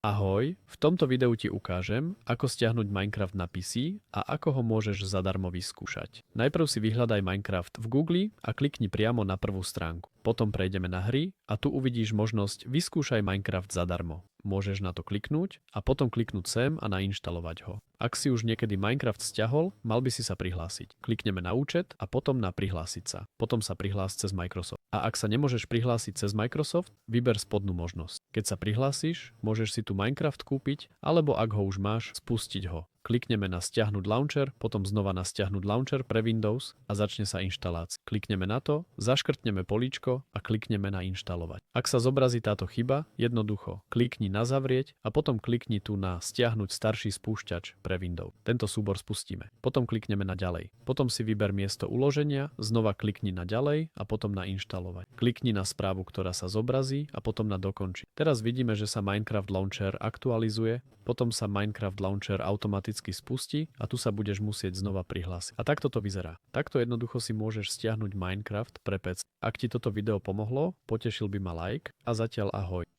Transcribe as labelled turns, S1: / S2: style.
S1: Ahoj, v tomto videu ti ukážem, ako stiahnuť Minecraft na PC a ako ho môžeš zadarmo vyskúšať. Najprv si vyhľadaj Minecraft v Google a klikni priamo na prvú stránku. Potom prejdeme na hry a tu uvidíš možnosť Vyskúšaj Minecraft zadarmo. Môžeš na to kliknúť a potom kliknúť sem a nainštalovať ho. Ak si už niekedy Minecraft stiahol, mal by si sa prihlásiť. Klikneme na účet a potom na prihlásiť sa. Potom sa prihlás cez Microsoft. A ak sa nemôžeš prihlásiť cez Microsoft, vyber spodnú možnosť. Keď sa prihlásiš, môžeš si tu Minecraft kúpiť, alebo ak ho už máš, spustiť ho. Klikneme na stiahnuť launcher, potom znova na stiahnuť launcher pre Windows a začne sa inštalácia. Klikneme na to, zaškrtneme políčko a klikneme na inštalovať. Ak sa zobrazí táto chyba, jednoducho klikni na zavrieť a potom klikni tu na stiahnuť starší spúšťač pre Windows. Tento súbor spustíme. Potom klikneme na ďalej. Potom si vyber miesto uloženia, znova klikni na ďalej a potom na inštalovať. Klikni na správu, ktorá sa zobrazí a potom na dokončiť. Teraz vidíme, že sa Minecraft Launcher aktualizuje, potom sa Minecraft Launcher automaticky spustí a tu sa budeš musieť znova prihlásiť. A takto to vyzerá. Takto jednoducho si môžeš stiahnuť Minecraft pre PC. Ak ti toto video pomohlo, potešil by ma like a zatiaľ ahoj.